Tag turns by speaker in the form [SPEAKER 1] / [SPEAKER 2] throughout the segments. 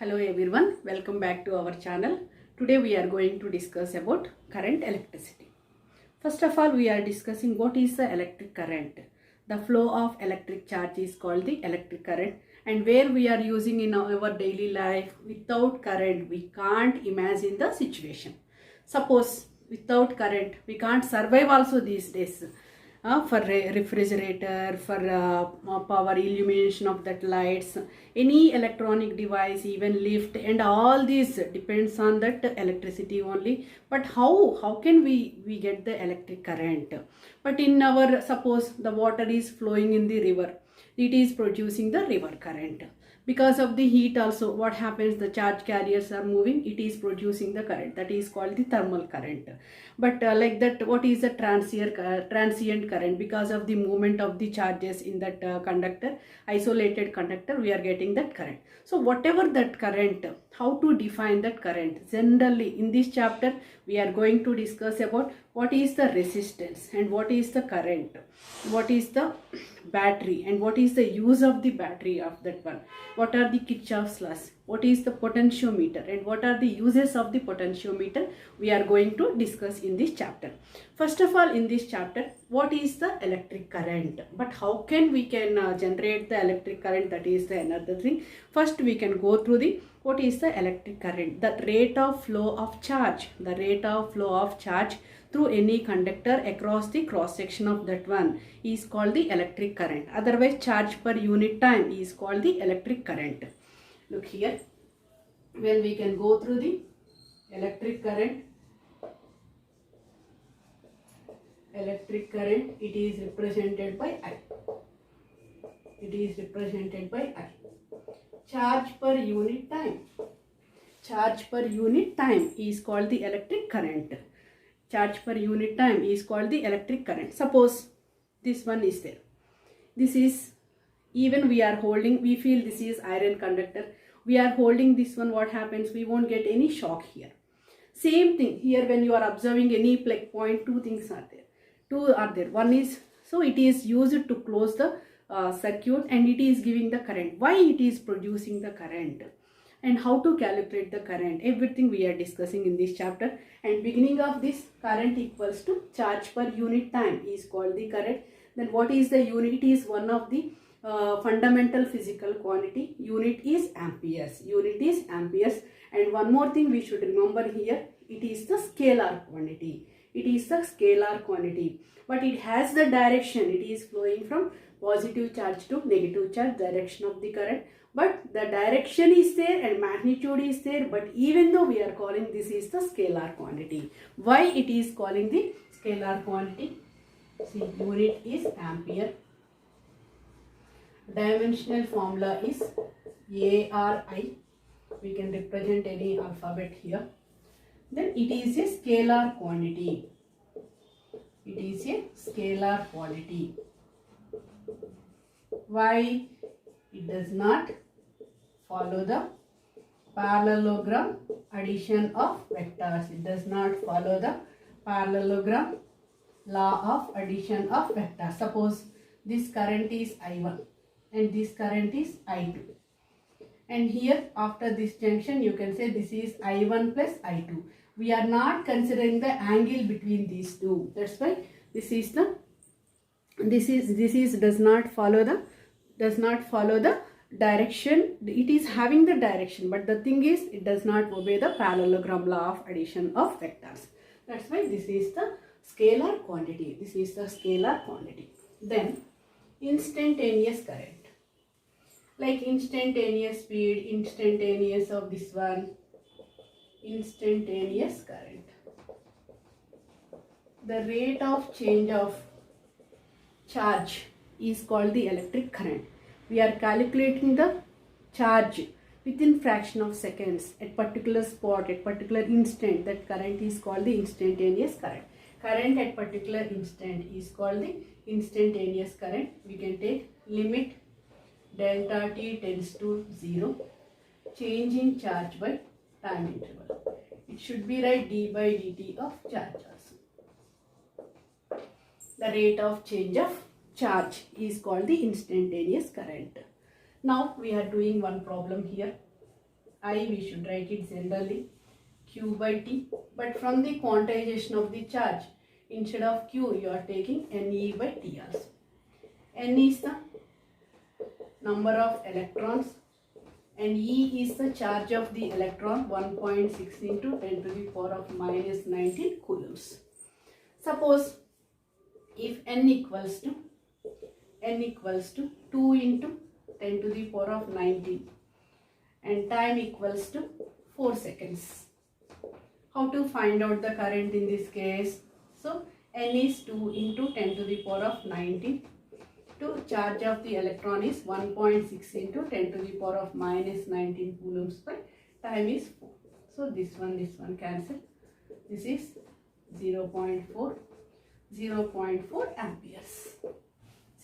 [SPEAKER 1] Hello everyone, welcome back to our channel. Today we are going to discuss about current electricity. First of all, we are discussing what is the electric current. The flow of electric charge is called the electric current, and where we are using in our daily life. Without current, we can't imagine the situation. Suppose without current, we can't survive also these days. For refrigerator, for power illumination of that lights, any electronic device, even lift, and all these depends on that electricity only. But how can we get the electric current? But in our, suppose the water is flowing in the river, it is producing the river current. Because of the heat also, what happens, the charge carriers are moving, it is producing the current, that is called the thermal current. But like that, what is the transient current? Because of the movement of the charges in that conductor, isolated conductor, we are getting that current. So whatever that current, how to define that current? Generally in this chapter we are going to discuss about what is the resistance and what is the current, what is the battery and what is the use of the battery of that one, what are the Kirchhoff's laws, what is the potentiometer and what are the uses of the potentiometer, we are going to discuss in this chapter. First of all, in this chapter, what is the electric current, but how can we generate the electric current, that is the another thing. First we can go through the what is the electric current, the rate of flow of charge, the rate of flow of charge through any conductor across the cross section of that one is called the electric current. Otherwise, charge per unit time is called the electric current. Look here, when we can go through the electric current, it is represented by I. It is represented by I. Charge per unit time. Charge per unit time is called the electric current. Charge per unit time is called the electric current. Suppose this one is there. This is, even we are holding, we feel this is iron conductor. We are holding this one, what happens? We won't get any shock here. Same thing here, when you are observing any point, two things are there. Two are there. One is, so it is used to close the circuit and it is giving the current. Why it is producing the current? And how to calculate the current, everything we are discussing in this chapter. And beginning of this, current equals to charge per unit time is called the current. Then what is the unit? It is one of the fundamental physical quantity. Unit is amperes. Unit is amperes. And one more thing we should remember here, it is the scalar quantity. It is the scalar quantity, but it has the direction. It is flowing from positive charge to negative charge, direction of the current. But the direction is there and magnitude is there, but even though we are calling this is the scalar quantity. Why it is calling the scalar quantity? See, unit is ampere. Dimensional formula is ARI. We can represent any alphabet here. Then it is a scalar quantity. It is a scalar quantity. Why? It does not follow the parallelogram addition of vectors. It does not follow the parallelogram law of addition of vectors. Suppose this current is I1 and this current is I2. And here after this junction you can say this is I1 plus I2. We are not considering the angle between these two. That's why this is does not follow the direction. It is having the direction, but the thing is it does not obey the parallelogram law of addition of vectors. That's why this is the scalar quantity. This is the scalar quantity. Then instantaneous current. Like instantaneous speed, instantaneous of this one, instantaneous current. The rate of change of charge is called the electric current. We are calculating the charge within fraction of seconds at particular spot, at particular instant. That current is called the instantaneous current. Current at particular instant is called the instantaneous current. We can take limit delta t tends to 0, change in charge by time interval. It should be right d by dt of charge also. The rate of change of charge is called the instantaneous current. Now we are doing one problem here. I we should write it generally Q by T, but from the quantization of the charge, instead of Q you are taking Ne by T also. N is the number of electrons and E is the charge of the electron, 1.6 into 10 to the power of minus 19 coulombs. Suppose if N equals to 2 into 10 to the power of 19 and time equals to 4 seconds. How to find out the current in this case? So N is 2 into 10 to the power of 19. To charge of the electron is 1.6 into 10 to the power of minus 19 coulombs per time is 4. So this one cancel. This is 0.4 amperes.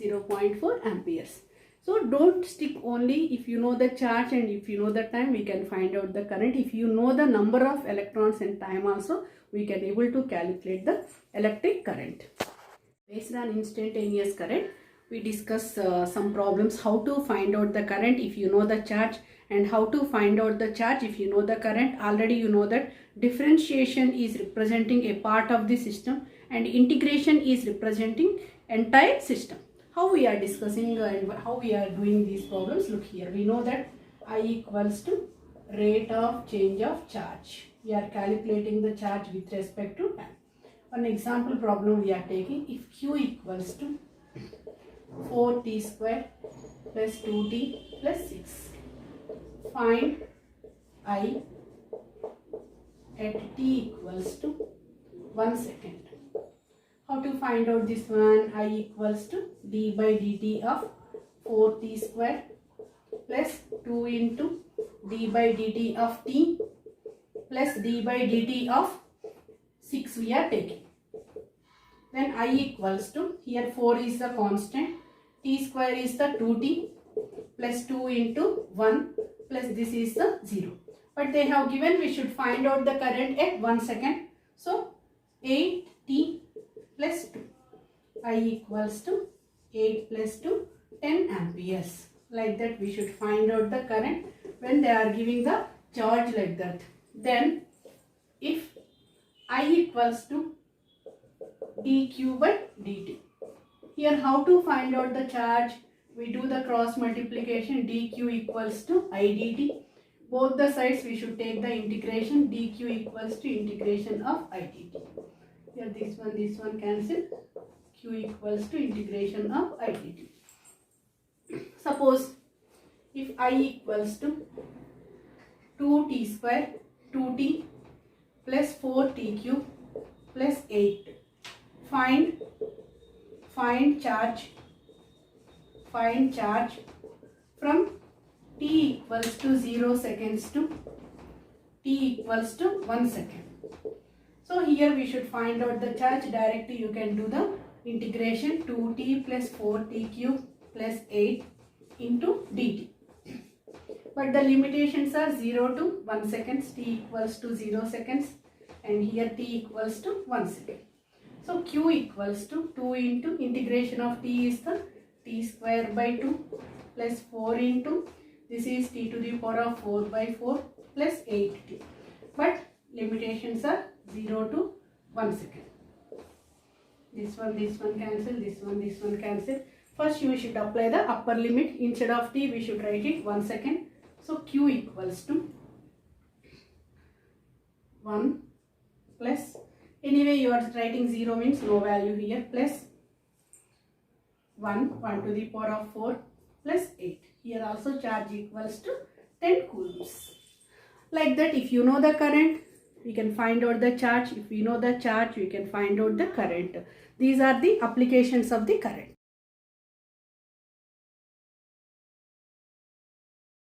[SPEAKER 1] 0.4 amperes. So don't stick only if you know the charge and if you know the time, we can find out the current. If you know the number of electrons and time also, we can able to calculate the electric current. Based on instantaneous current, we discuss some problems how to find out the current if you know the charge and how to find out the charge if you know the current. Already you know that differentiation is representing a part of the system and integration is representing entire system. How we are discussing and how we are doing these problems? Look here, we know that I equals to rate of change of charge. We are calculating the charge with respect to time. One example problem we are taking, if Q equals to 4t square plus 2t plus 6. Find I at t equals to 1 second. How to find out this one? I equals to d by dt of 4t square plus 2 into d by dt of t plus d by dt of 6 we are taking. Then I equals to, here 4 is the constant, t square is the 2t plus 2 into 1 plus this is the 0. But they have given we should find out the current at 1 second. So 8t plus 2. I equals to 8 plus 2, 10 amperes. Like that we should find out the current when they are giving the charge like that. Then if I equals to dq by dt. Here how to find out the charge? We do the cross multiplication, dq equals to I dt. Both the sides we should take the integration, dq equals to integration of I dt. Here this one cancel, q equals to integration of I dt. Suppose if I equals to 2t square, 2t plus 4t cube plus 8. Find charge from t equals to 0 seconds to t equals to 1 second. So here we should find out the charge. Directly you can do the integration, 2t plus 4t cube plus 8 into dt. But the limitations are 0 to 1 seconds, t equals to 0 seconds and here t equals to 1 second. So q equals to 2 into integration of t is the t square by 2 plus 4 into this is t to the power of 4 by 4 plus 8t. But limitations are 0 to 1 second. This one cancel, this one cancel. First you should apply the upper limit. Instead of t we should write it 1 second. So q equals to 1 plus, anyway you are writing 0 means no value here, plus 1 to the power of 4 plus 8. Here also charge equals to 10 coulombs. Like that if you know the current, we can find out the charge. If we know the charge, we can find out the current. These are the applications of the current.